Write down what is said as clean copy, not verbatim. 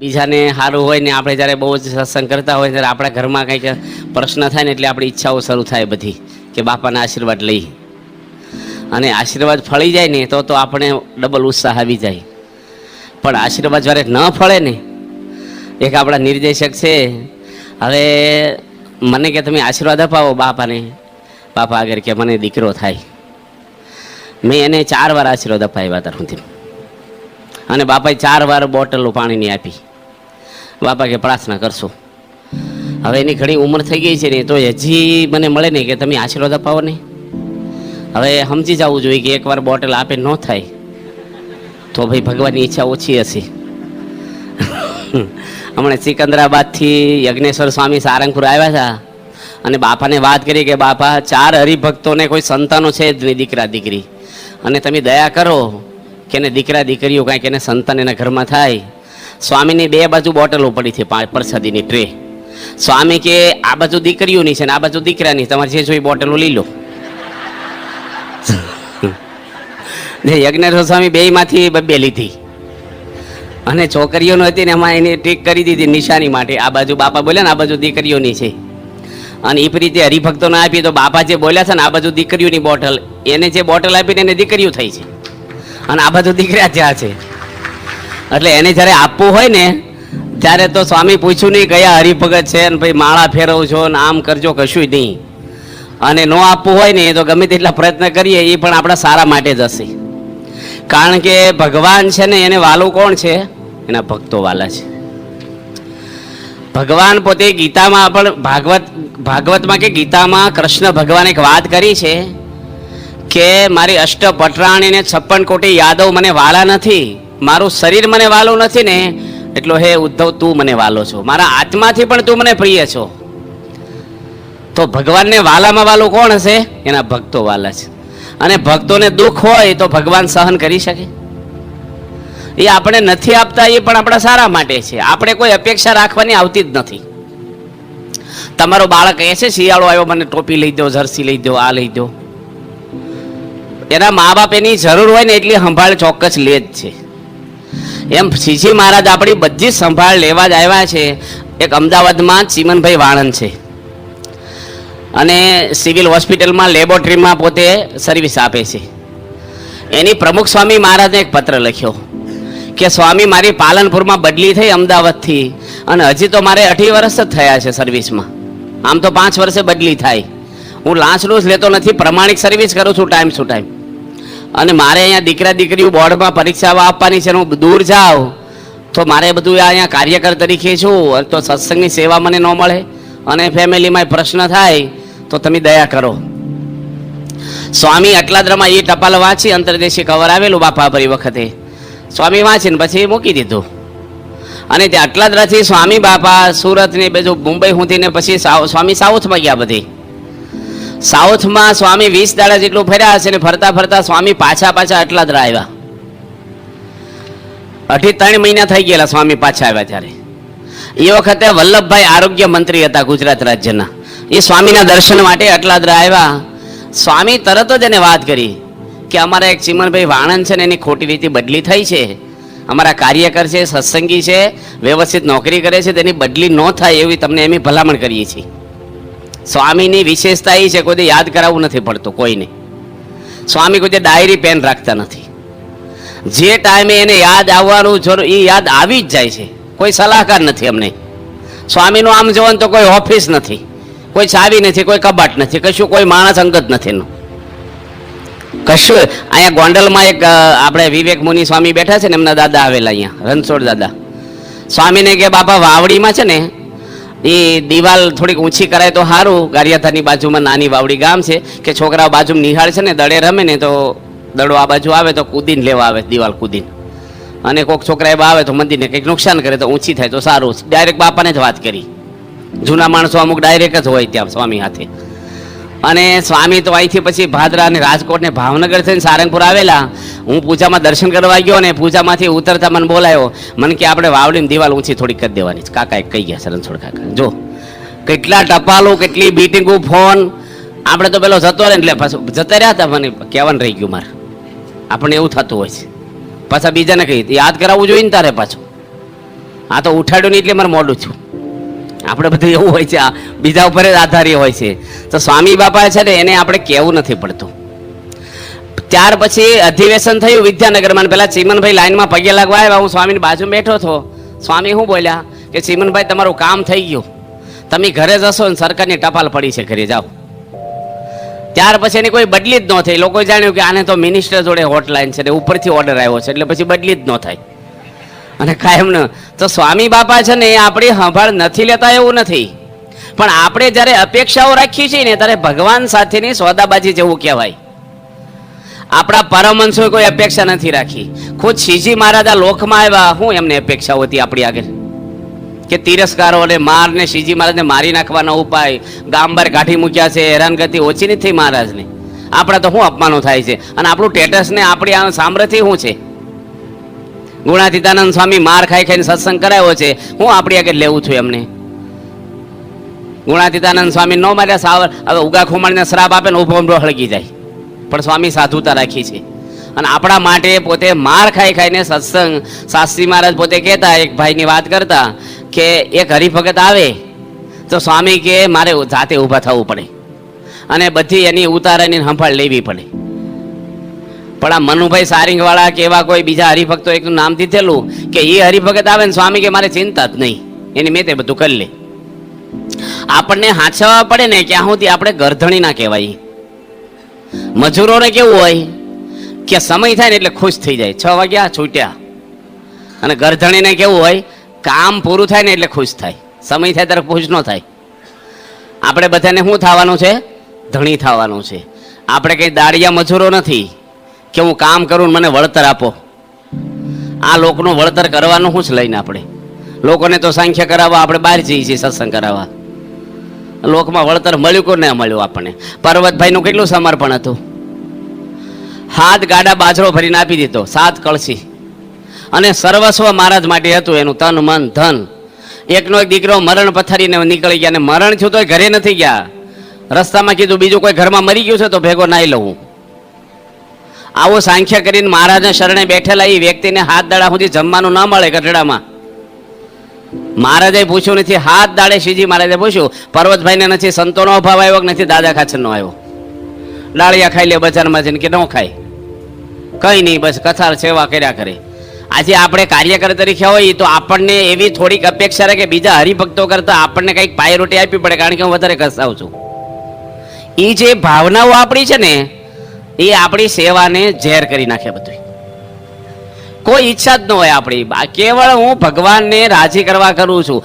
બીજાને સારું હોય ને આપણે જ્યારે બહુ જ સત્સંગ કરતા હોય ત્યારે આપણા ઘરમાં કંઈક પ્રશ્ન થાય ને એટલે આપણી ઈચ્છાઓ શરૂ થાય બધી કે બાપાના આશીર્વાદ લઈ, અને આશીર્વાદ ફળી જાય ને તો આપણે ડબલ ઉત્સાહ આવી જાય. પણ આશીર્વાદ જ્યારે ન ફળે ને, એક આપણા નિર્દેશક છે, હવે મને કે તમે આશીર્વાદ અપાવો બાપાને. બાપા આગળ કે મને દીકરો થાય. મેં એને 4 વાર આશીર્વાદ અપાવ્યા હતા સુધી, અને બાપાએ 4 વાર બોટલો પાણીની આપી. બાપા કે પ્રાર્થના કરશો. હવે એની ઘણી ઉંમર થઈ ગઈ છે ને, તો હજી મને મળે ને કે તમે આશીર્વાદ અપાવો ને. હવે સમજી જવું જોઈએ કે એકવાર બોટલ આપે ન થાય તો ભાઈ ભગવાનની ઈચ્છા ઓછી હશે. હમણાં સિકંદરાબાદથી યજ્ઞેશ્વર સ્વામી સારંગપુર આવ્યા હતા, અને બાપાને વાત કરી કે બાપા 4 હરિભક્તોને કોઈ સંતાનો છે જ નહીં, દીકરા દીકરી, અને તમે દયા કરો કે એને દીકરા દીકરીઓ કાંઈક એને સંતાન એના ઘરમાં થાય. સ્વામીની 2 બાજુ બોટલો પડી છે, પ્રસાદીની ટ્રે. સ્વામી કે આ બાજુ દીકરીઓની છે ને આ બાજુ દીકરાની, તમારે જે જોઈ બોટલો લઈ લો. યજ્ઞેશ્વર સ્વામી 2માંથી 2 લીધી, અને છોકરીઓનું હતી ને એમાં એને ટીક કરી દીધી નિશાની માટે. આ બાજુ બાપા બોલ્યા ને આ બાજુ દીકરીઓની છે, અને એ રીતે હરિભક્તોને આપી તો બાપા જે બોલ્યા છે ને આ બાજુ દીકરીઓની બોટલ, એને જે બોટલ આપીને એને દીકરીઓ થઈ છે, અને આ બાજુ દીકરા જ્યાં છે. એટલે એને જ્યારે આપવું હોય ને ત્યારે તો સ્વામી પૂછ્યું નહીં કયા હરિભગત છે ને ભાઈ માળા ફેરવજો ને આમ કરજો, કશું નહીં. અને ન આપવું હોય ને તો ગમે તેટલા પ્રયત્ન કરીએ એ પણ આપણા સારા માટે જ હશે. કારણ કે ભગવાન છે ને એને વાલું કોણ છે? એના ભક્તો વાલા છે. ભગવાન પોતે ગીતામાં પણ ભાગવતમાં કે ગીતામાં કૃષ્ણ ભગવાન એક વાત કરી છે કે મારી અષ્ટપટરાણી ને 56 કોટી યાદવ મને વાલા નથી, મારું શરીર મને વાલું નથી ને, એટલો હે ઉદ્ધવ તું મને વાલો છો, મારા આત્માથી પણ તું મને પ્રિય છો. તો ભગવાનને વાલામાં વાલું કોણ હશે? એના ભક્તો વાલા છે. અને ભક્તોને દુઃખ હોય તો ભગવાન સહન કરી શકે? એ આપણે નથી આપતા, એ પણ આપણા સારા માટે છે. આપણે કોઈ અપેક્ષા રાખવાની આવતી જ નથી. તમારો બાળક કહે છે શિયાળો આવ્યો મને ટોપી લઈ દો, જર્સી લઈ દો, આ લઈ દો. એના મા બાપ એની જરૂર હોય ને એટલી સંભાળ ચોક્કસ લે જ છે. એમ શ્રીજી મહારાજ આપણી બધી જ સંભાળ લેવા જ આવ્યા છે. એક અમદાવાદમાં ચીમનભાઈ વાણંદ છે, અને સિવિલ હોસ્પિટલમાં લેબોરેટરીમાં પોતે સર્વિસ આપે છે. એની પ્રમુખ સ્વામી મહારાજને એક પત્ર લખ્યો કે સ્વામી મારી પાલનપુરમાં બદલી થઈ અમદાવાદથી, અને હજી તો મારે 18 વર્ષ જ થયા છે સર્વિસમાં. આમ તો 5 વર્ષે બદલી થાય. હું લાંચ લૂંચ લેતો નથી, પ્રમાણિક સર્વિસ કરું છું ટાઈમ ટુ ટાઈમ. અને મારે અહીંયા દીકરા દીકરીઓ બોર્ડમાં પરીક્ષા આપવાની છે, હું દૂર જાઉં તો મારે બધું અહીંયા કાર્યકર તરીકે છું, તો સત્સંગની સેવા મને ન મળે, અને ફેમિલીમાં પ્રશ્ન થાય તો તમે દયા કરો. સ્વામી અટલાદરામાં એ ટપાલ વાંચી, અંતરદેશી કવર આવેલું બાપા ભરી વખતે સ્વામી વાંચીને પછી મૂકી દીધું. અને તે અટલાદરાથી સ્વામી બાપા સુરત ને બધું મુંબઈ સુધી ને પછી સ્વામી સાઉથમાં ગયા. બધી સાઉથમાં સ્વામી 20 દાડા જેટલું ફર્યા હશે, ને ફરતા ફરતા સ્વામી પાછા અટલાદરા આવ્યા. 3 મહિના થઈ ગયેલા સ્વામી પાછા આવ્યા. ત્યારે એ વખતે વલ્લભભાઈ આરોગ્ય મંત્રી હતા ગુજરાત રાજ્યના. એ સ્વામીના દર્શન માટે અટલાદરા આવ્યા. સ્વામી તરત જ એને વાત કરી કે અમારા એક ચીમનભાઈ વાણંદ છે ને એની ખોટી રીતે બદલી થઈ છે, અમારા કાર્યકર છે, સત્સંગી છે, વ્યવસ્થિત નોકરી કરે છે, તેની બદલી ન થાય એવી તમને એમની ભલામણ કરીએ છીએ. સ્વામીની વિશેષતા એ છે કોઈ યાદ કરાવવું નથી પડતું કોઈને. સ્વામી કોઈ ડાયરી પેન રાખતા નથી. જે ટાઈમે એને યાદ આવવાનું જરૂર એ યાદ આવી જ જાય છે. કોઈ સલાહકાર નથી અમને. સ્વામીનું આમ જોવાનું તો કોઈ ઓફિસ નથી, કોઈ ચાવી નથી, કોઈ કબાટ નથી, કશું કોઈ માણસ અંગત નથી એનું કશું. અહીંયા ગોંડલમાં એક આપણે વિવેક મુનિ સ્વામી બેઠા છે ને, એમના દાદા આવેલા અહીંયા, રણછોડ દાદા. સ્વામીને કે બાપા વાવડીમાં છે ને એ દિવાલ થોડીક ઊંચી કરાય તો સારું. ગારિયાધારની બાજુમાં નાની વાવડી ગામ છે કે છોકરાઓ બાજુ નિહાળ છે ને, દડે રમે ને તો દડો આ બાજુ આવે તો કૂદીને લેવા આવે, દિવાલ કૂદીને. અને કોઈક છોકરા એવા આવે તો મંદિરને કંઈક નુકસાન કરે તો ઊંચી થાય તો સારું. ડાયરેક્ટ બાપાને જ વાત કરી. જૂના માણસો અમુક ડાયરેક્ટ જ હોય ત્યાં સ્વામી હાથે. અને સ્વામી તો અહીંથી પછી ભાદરા અને રાજકોટ ને ભાવનગર થઈને સારંગપુર આવેલા. હું પૂજામાં દર્શન કરવા ગયો ને પૂજામાંથી ઉતરતા મને બોલાયો, મને કે આપણે વાવડીની દિવાલ ઊંચી થોડી કરી દેવાની છે. કાકા કહી ગયા રણછોડ કાકા. જો કેટલા ટપાલો, કેટલી બીટિંગો, ફોન. આપણે તો પેલો જતો રહે એટલે પાછું જતા રહ્યા હતા, મને કહેવાનું રહી ગયું મારે. આપણને એવું થતું હોય છે. પાછા બીજાને કહી યાદ કરાવવું જોઈએ ને તારે પાછું. આ તો ઉઠાડ્યું નહીં એટલે મારે મોડું છું. આપણે બધું એવું હોય છે, આ બીજા ઉપર જ આધારી હોય છે. તો સ્વામી બાપા છે ને એને આપણે કહેવું નથી પડતું. ત્યાર પછી અધિવેશન થયું વિદ્યાનગરમાં. પેલા ચીમનભાઈ લાઈનમાં પગે લાગવા આવ્યા, હું સ્વામીની બાજુમાં બેઠો હતો. સ્વામી શું બોલ્યા કે ચીમનભાઈ તમારું કામ થઈ ગયું, તમે ઘરે જશો ને સરકારની ટપાલ પડી છે, ઘરે જાઓ. ત્યાર પછી એની કોઈ બદલી જ ન થઈ. લોકો જાણ્યું કે આને તો મિનિસ્ટર જોડે હોટલાઈન છે ને ઉપરથી ઓર્ડર આવ્યો છે, એટલે પછી બદલી જ ન થાય. અને કાયમ ન તો સ્વામી બાપા છે ને એ આપણી સંભાળ નથી લેતા એવું નથી, પણ આપણે જ્યારે અપેક્ષાઓ રાખીએ છીએ ને ત્યારે ભગવાન સાથેની સોદાબાજી જેવું કહેવાય. આપણા પરમહંસોએ કોઈ અપેક્ષા નથી રાખી. ખુદ શ્રીજી મહારાજ આ લોકમાં આવ્યા, શું એમને અપેક્ષાઓ હતી આપણી આગળ? કે તિરસ્કારો અને માર ને શ્રીજી મહારાજને મારી નાખવાનો ઉપાય, ગામ બહાર કાઢી મૂક્યા છે, હેરાનગતિ ઓછી નથી થઈ મહારાજને. આપણા તો શું અપમાનો થાય છે, અને આપણું સ્ટેટસ ને આપણી આ સામર્થ્ય શું છે? ગુણાતીતાનંદ સ્વામી માર ખાઈ ખાઈને સત્સંગ કરાવ્યો છે, હું આપણી આગળ લેવું છું એમને? ગુણાતીતાનંદ સ્વામી નો માર્યા સાવર, હવે ઉગા ખુમાણીને શ્રાપ આપે ને ઉભો હળગી જાય, પણ સ્વામી સાધુતા રાખી છે. અને આપણા માટે પોતે માર ખાઈ ખાઈને સત્સંગ, શાસ્ત્રી મહારાજ પોતે કહેતા, એક ભાઈની વાત કરતા કે એક હરિભગત આવે તો સ્વામી કે મારે જાતે ઊભા થવું પડે અને બધી એની ઉતારાની સંભાળ લેવી પડે. પણ આ મનુભાઈ સારિંગવાળા કે એવા કોઈ બીજા હરિભક્તો એકનું નામ દીધેલું કે એ હરિભગત આવે ને સ્વામી કે મારે ચિંતા જ નહીં, એની મેં તે બધું કરી લે. આપણને હાંચવા પડે ને ક્યાં સુધી આપણે ગરધણી ના કહેવાય. મજૂરોને કેવું હોય કે સમય થાય ને એટલે ખુશ થઈ જાય, 6 વાગ્યા છૂટ્યા. અને ગરધણીને કેવું હોય, કામ પૂરું થાય ને એટલે ખુશ થાય, સમય થાય ત્યારે ખુશ ન થાય. આપણે બધાને શું થવાનું છે? ધણી થવાનું છે. આપણે કંઈ દાડિયા મજૂરો નથી કે હું કામ કરું મને વળતર આપો. આ લોકોનું વળતર કરવાનું શું જ લઈને આપણે? લોકોને તો સાંખ્ય કરાવવા આપણે બહાર જઈએ છીએ સત્સંગ કરાવવા. લોકમાં વળતર મળ્યું કે ના મળ્યું આપણને? પર્વતભાઈનું કેટલું સમર્પણ હતું? 7 ગાડા બાજરો ભરીને આપી દીધો, 7 કળશી, અને સર્વસ્વ મહારાજ માટે હતું એનું, તન મન ધન. એકનો એક દીકરો મરણ પથારીને નીકળી ગયા, અને મરણ થયું તો ઘરે નથી ગયા, રસ્તામાં કીધું બીજું કોઈ ઘરમાં મરી ગયું છે તો ભેગો નાઈ લઉં. આવું સાંખ્ય કરીને મહારાજને શરણે બેઠેલા એ વ્યક્તિને 7 દાડા સુધી જમવાનું ન મળે ગઢડામાં. મહારાજે પૂછ્યું નથી, 7 દાડે શ્રીજી મહારાજે પૂછ્યું, પર્વતભાઈને નથી સંતોનો અભાવ આવ્યો કે નથી દાદા ખાચરનો આવ્યો? ડાળિયા ખાઈ લે બજારમાં જઈને કે ન ખાય, કઈ નહીં, બસ કથાર સેવા કર્યા કરે. આજે આપણે કાર્યકર તરીકે હોય તો આપણને એવી થોડીક અપેક્ષા રહે કે બીજા હરિભક્તો કરતા આપણને કંઈક પાયરોટી આપવી પડે, કારણ કે હું વધારે કસાવ છું. એ જે ભાવનાઓ આપણી છે ને એ આપણી સેવાને ઝેર કરી નાખે. બધું કોઈ ઈચ્છા જ ન હોય આપણી, કેવળ હું ભગવાનને રાજી કરવા કરું છું.